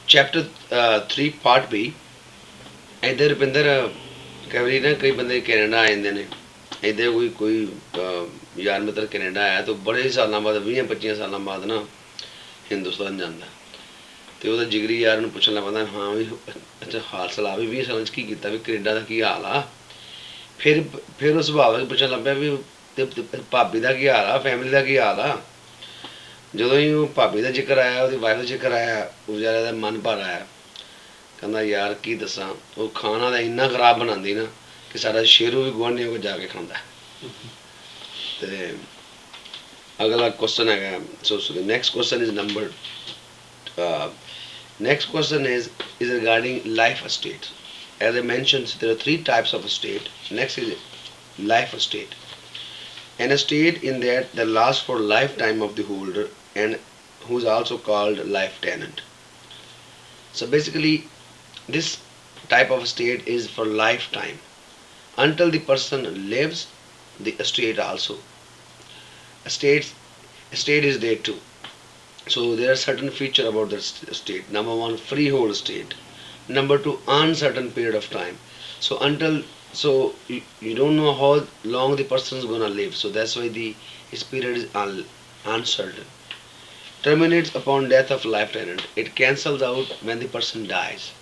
Chapter 3 part B. इधर रुपिंदर कई बारी ना कई बंदे कैनेडा आ जाते हैं इधर कोई यार मित्र कैनेडा आया तो बड़े सालों बाद 20-25 सालों बाद ना हिंदुस्तान जाता तो वह जिगरी यार पूछन लग पैंदा हाँ भी अच्छा हाल सलाह भी 20 सालों की किया भी कनेडा का की हाल आ फिर उस सुभाव पूछन लग पाया भी भाभी का की हाल आ फैमिली का की हाल आ जो ही वो भाभी का जिक्र आया उसकी वाइफ का जिक्र आया बेचारे का मन भर आया कहना यार की दसा वो खाना तो इन्ना खराब बनाती ना कि सारा शेरू भी गुआढ़ियों को जाके खाता तो अगला क्वेश्चन है so next question is number next question is regarding life estate. As I mentioned, there are three types of estate. Next is life estate. An estate in that lasts for lifetime of the holder and who is also called life tenant. So basically, this type of estate is for lifetime. Until the person lives, the estate also. Estate is there too. So there are certain feature about the estate. Number one, freehold estate. Number two, uncertain period of time. So until you don't know how long the person is gonna live. So that's why his period is uncertain. Terminates upon death of life tenant. It cancels out when the person dies.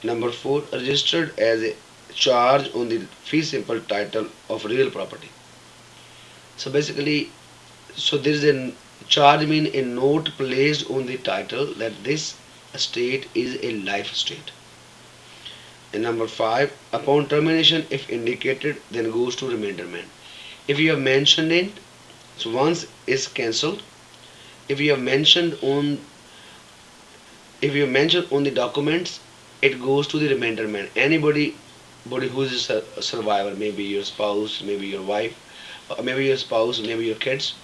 Number four, registered as a charge on the fee simple title of real property. So basically, there is a charge mean a note placed on the title that this estate is a life estate. And number five, upon termination, if indicated, then goes to remainderment. If you have mentioned it, so once it's cancelled. If you have mentioned on the documents, it goes to the remainderment. Anybody who is a survivor, maybe your spouse, maybe your wife, maybe your spouse, maybe your kids.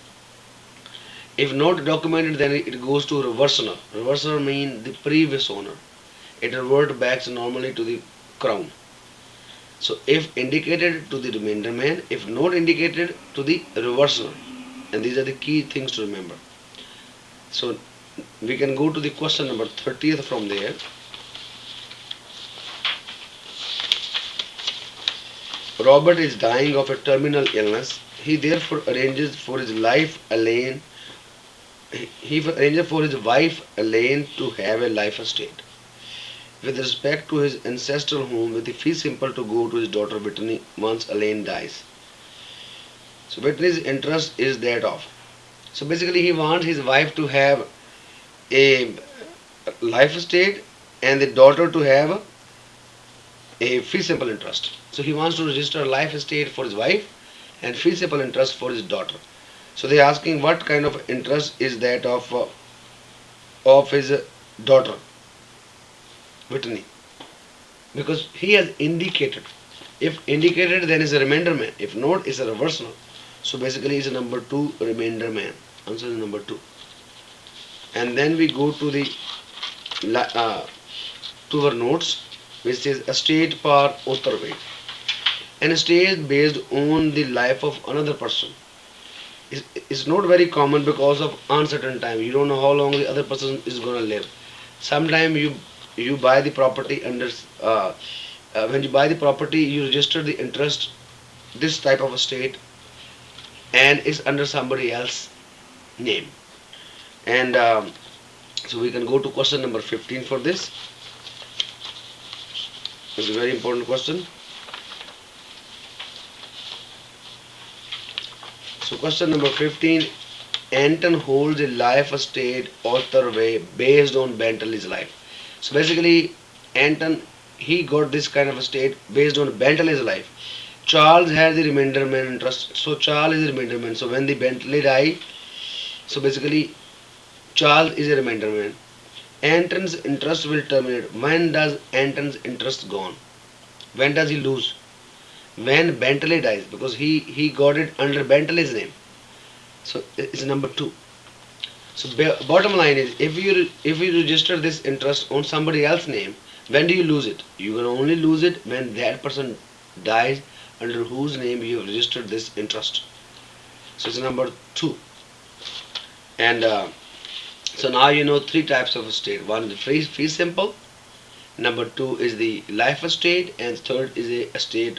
If not documented, then it goes to reverser. Reverser means the previous owner. It reverts back normally to the crown. So if indicated to the remainder man, if not indicated to the reverser. And these are the key things to remember. So we can go to the question number 30th from there. Robert is dying of a terminal illness. He therefore arranges for his life Elaine. He arranges for his wife Elaine to have a life estate. With respect to his ancestral home, with the fee simple to go to his daughter Brittany once Elaine dies. So Brittany's interest is that of. So basically he wants his wife to have a life estate and the daughter to have a fee simple interest. So he wants to register a life estate for his wife and fee simple interest for his daughter. So they are asking what kind of interest is that of his daughter Whitney, because he has indicated. If indicated, then is a remainder man. If not, is a reverse man. So basically, is a number two remainder man. Answer is number two. And then we go to the to our notes, which is estate par Uttar way. An estate based on the life of another person is not very common because of uncertain time. You don't know how long the other person is gonna live. Sometimes you buy the property under when you buy the property, you register the interest, this type of estate, and it's under somebody else's name. And so we can go to question number 15 for this. It's a very important question. So question number 15, Anton holds a life estate author way based on Bentley's life. So basically Anton, he got this kind of estate based on Bentley's life. Charles has the remainder man interest. So Charles is the remainder man. So when the Bentley die, so basically Charles is a remainder man. Anton's interest will terminate. When does Anton's interest gone? When does he lose? When Bentley dies, because he got it under Bentley's name. So it's number two. So bottom line is, if you register this interest on somebody else's name, when do you lose it? You can only lose it when that person dies under whose name you have registered this interest. So it's number two. And So now you know three types of estate. One is the fee simple, number two is the life estate, and third is a estate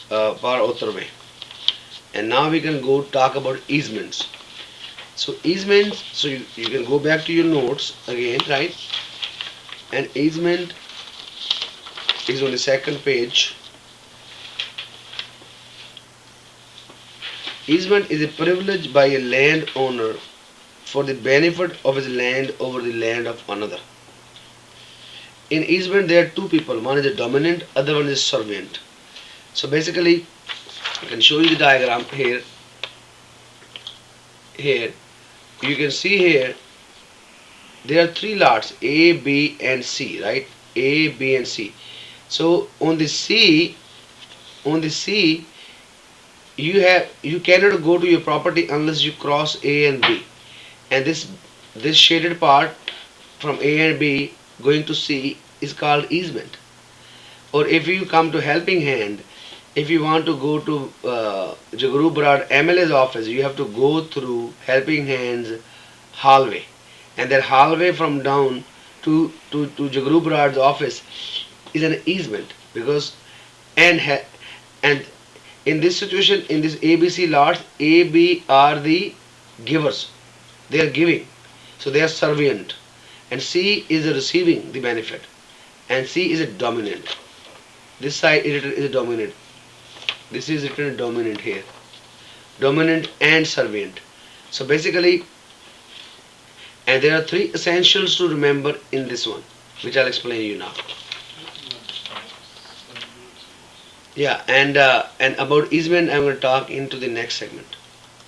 par author way. And now we can go talk about easements. So easements, so you can go back to your notes again, right? And easement is on the second page. Easement is a privilege by a landowner for the benefit of his land over the land of another. In easement there are two people, one is a dominant, other one is servant. So basically I can show you the diagram here. Here you can see here there are three lots A, B and C, right? A, B and C. So on the C you cannot go to your property unless you cross A and B, and this shaded part from A and B going to C is called easement. Or if you come to helping hand, if you want to go to Jagru Brad MLA's office, you have to go through helping hands hallway, and that hallway from down to Jagru Brad's office is an easement, because and in this situation, in this ABC lots, AB are the givers, they are giving, so they are servant, and C is receiving the benefit, and C is a dominant. This side is a dominant. This is written dominant here, dominant and servant. So basically, and there are three essentials to remember in this one, which I'll explain you now. Yeah, and about easement I'm going to talk into the next segment.